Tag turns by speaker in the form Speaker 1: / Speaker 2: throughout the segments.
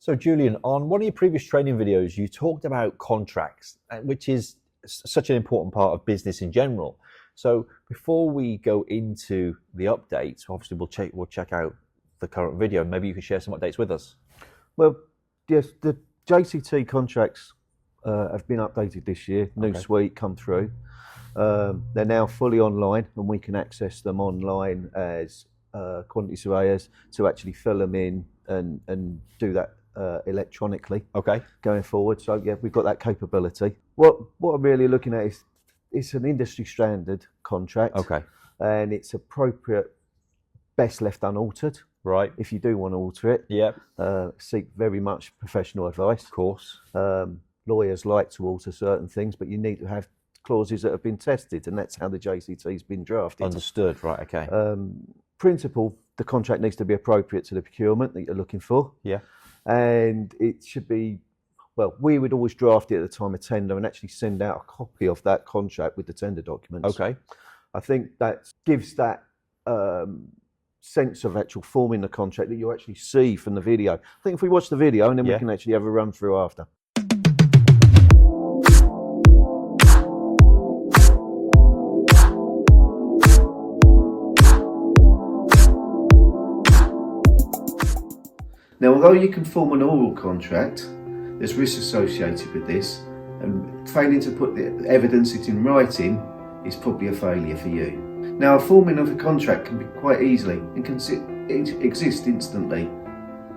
Speaker 1: So Julian, on one of your previous training videos, you talked about contracts, which is such an important part of business in general. So before we go into the updates, obviously we'll check out the current video. Maybe you can share some updates with us.
Speaker 2: Well, yes, the JCT contracts have been updated this year. New suite come through. They're now fully online, and we can access them online as quantity surveyors to actually fill them in and do that electronically. Going forward. So yeah, we've got that capability. What I'm really looking at is it's an industry standard contract. And it's appropriate, best left unaltered.
Speaker 1: Right.
Speaker 2: If you do want to alter it.
Speaker 1: Yeah.
Speaker 2: Seek very much professional advice.
Speaker 1: Of course.
Speaker 2: Lawyers like to alter certain things, but you need to have clauses that have been tested, and that's how the JCT's been drafted.
Speaker 1: Understood. Right. Okay.
Speaker 2: Principle, the contract needs to be appropriate to the procurement that you're looking for.
Speaker 1: Yeah.
Speaker 2: And it should be, well, we would always draft it at the time of tender and actually send out a copy of that contract with the tender documents. I think that gives that sense of actual forming the contract that you actually see from the video. I think if we watch the video and then we can actually have a run through after. Now, although you can form an oral contract, there's risks associated with this, and failing to put the evidence in writing is probably a failure for you. Now, a forming of a contract can be quite easily and can exist instantly,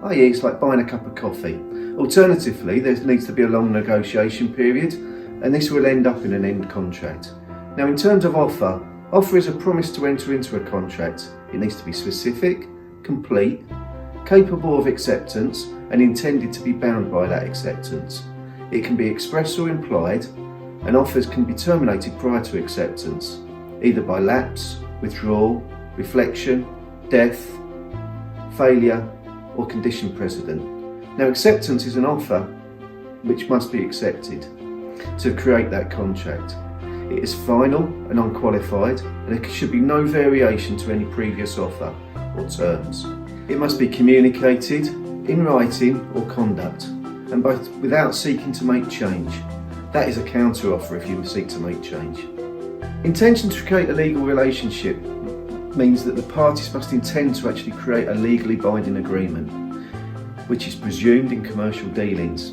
Speaker 2: i.e. it's like buying a cup of coffee. Alternatively, there needs to be a long negotiation period, and this will end up in an end contract. Now, in terms of offer is a promise to enter into a contract. It needs to be specific, complete, capable of acceptance, and intended to be bound by that acceptance. It can be expressed or implied, and offers can be terminated prior to acceptance, either by lapse, withdrawal, reflection, death, failure, or condition precedent. Now, acceptance is an offer which must be accepted to create that contract. It is final and unqualified, and there should be no variation to any previous offer or terms. It must be communicated in writing or conduct, and both without seeking to make change. That is a counter offer if you seek to make change. Intention to create a legal relationship means that the parties must intend to actually create a legally binding agreement, which is presumed in commercial dealings.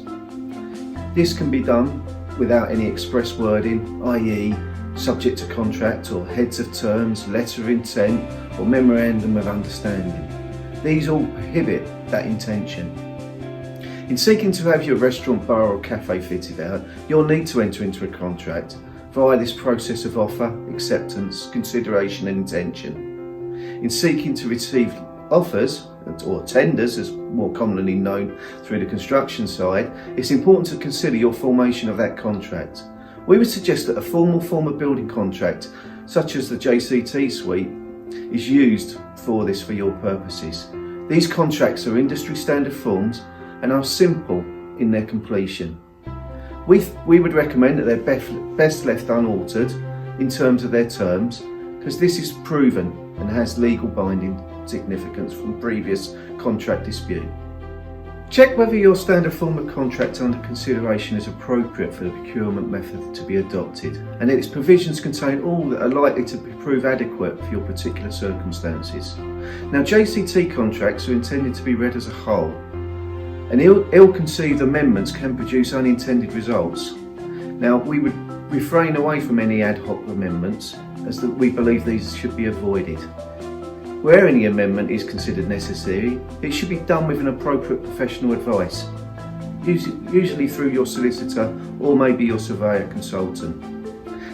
Speaker 2: This can be done without any express wording, i.e. subject to contract or heads of terms, letter of intent, or memorandum of understanding. These all prohibit that intention. In seeking to have your restaurant, bar or cafe fitted out, you'll need to enter into a contract via this process of offer, acceptance, consideration and intention. In seeking to receive offers, or tenders as more commonly known through the construction side, it's important to consider your formation of that contract. We would suggest that a formal form of building contract, such as the JCT suite, is used for this for your purposes. These contracts are industry standard forms and are simple in their completion. We would recommend that they're best left unaltered in terms of their terms, because this is proven and has legal binding significance from previous contract dispute. Check whether your standard form of contract under consideration is appropriate for the procurement method to be adopted, and that its provisions contain all that are likely to prove adequate for your particular circumstances. Now, JCT contracts are intended to be read as a whole, and ill-conceived amendments can produce unintended results. Now, we would refrain away from any ad hoc amendments, as we believe these should be avoided. Where any amendment is considered necessary, it should be done with an appropriate professional advice, usually through your solicitor or maybe your surveyor consultant.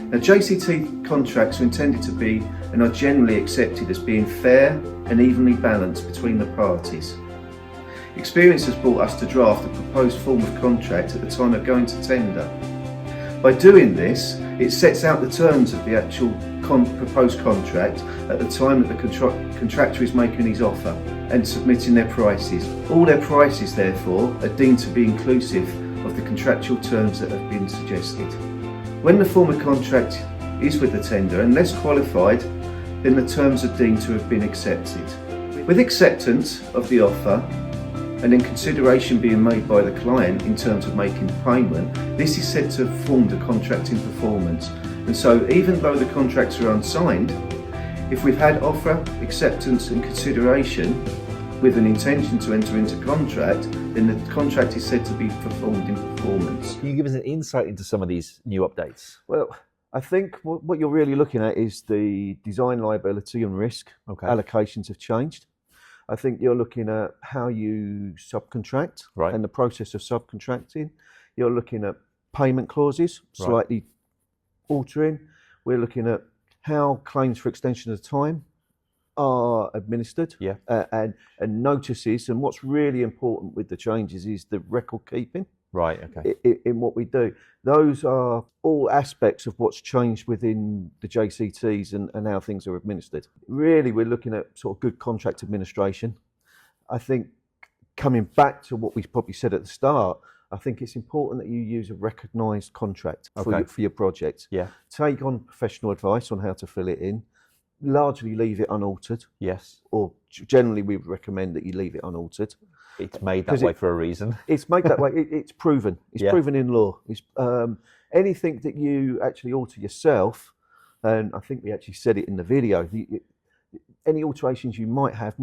Speaker 2: Now, JCT contracts are intended to be and are generally accepted as being fair and evenly balanced between the parties. Experience has brought us to draft a proposed form of contract at the time of going to tender. By doing this, it sets out the terms of the actual proposed contract at the time that the contractor is making his offer and submitting their prices. All their prices, therefore, are deemed to be inclusive of the contractual terms that have been suggested. When the form of contract is with the tender, unless qualified, then the terms are deemed to have been accepted. With acceptance of the offer, and then consideration being made by the client in terms of making payment, this is said to have formed a contract in performance. And so even though the contracts are unsigned, if we've had offer, acceptance and consideration with an intention to enter into contract, then the contract is said to be performed in performance.
Speaker 1: Can you give us an insight into some of these new updates?
Speaker 3: Well, I think what you're really looking at is the design liability and risk.
Speaker 1: Okay.
Speaker 3: Allocations have changed. I think you're looking at how you subcontract
Speaker 1: Right.
Speaker 3: and the process of subcontracting. You're looking at payment clauses, slightly altering. We're looking at how claims for extension of time are administered,
Speaker 1: Yeah.
Speaker 3: and notices. And what's really important with the changes is the record keeping.
Speaker 1: Right, okay.
Speaker 3: In what we do. Those are all aspects of what's changed within the JCTs and how things are administered. Really, we're looking at sort of good contract administration. I think coming back to what we probably said at the start, I think it's important that you use a recognised contract for your project.
Speaker 1: Yeah.
Speaker 3: Take on professional advice on how to fill it in. Largely leave it unaltered,
Speaker 1: Yes.
Speaker 3: or generally we would recommend that you leave it unaltered.
Speaker 1: It's made that way for a reason.
Speaker 3: It's made that way. It's proven. It's
Speaker 1: Yeah.
Speaker 3: proven in law. It's, anything that you actually alter yourself, and I think we actually said it in the video. Any alterations you might have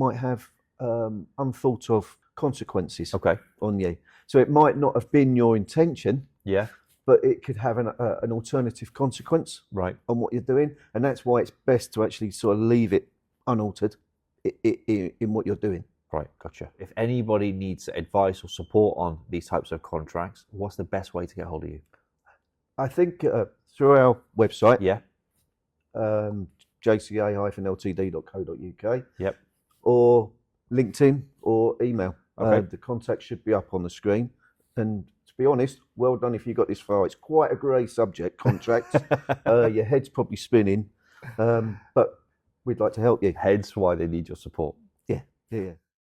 Speaker 3: unthought of consequences
Speaker 1: Okay.
Speaker 3: on you. So it might not have been your intention,
Speaker 1: Yeah.
Speaker 3: but it could have an alternative consequence
Speaker 1: Right.
Speaker 3: on what you're doing, and that's why it's best to actually sort of leave it unaltered in what you're doing.
Speaker 1: Right, gotcha. If anybody needs advice or support on these types of contracts, what's the best way to get hold of you?
Speaker 3: I think through our website,
Speaker 1: Yeah.
Speaker 3: jca-ltd.co.uk,
Speaker 1: Yep.
Speaker 3: or LinkedIn or email.
Speaker 1: Okay.
Speaker 3: The contact should be up on the screen. And to be honest, well done if you got this far. It's quite a grey subject, contracts. Your head's probably spinning, but we'd like to help you.
Speaker 1: Hence why they need your support.
Speaker 3: Yeah.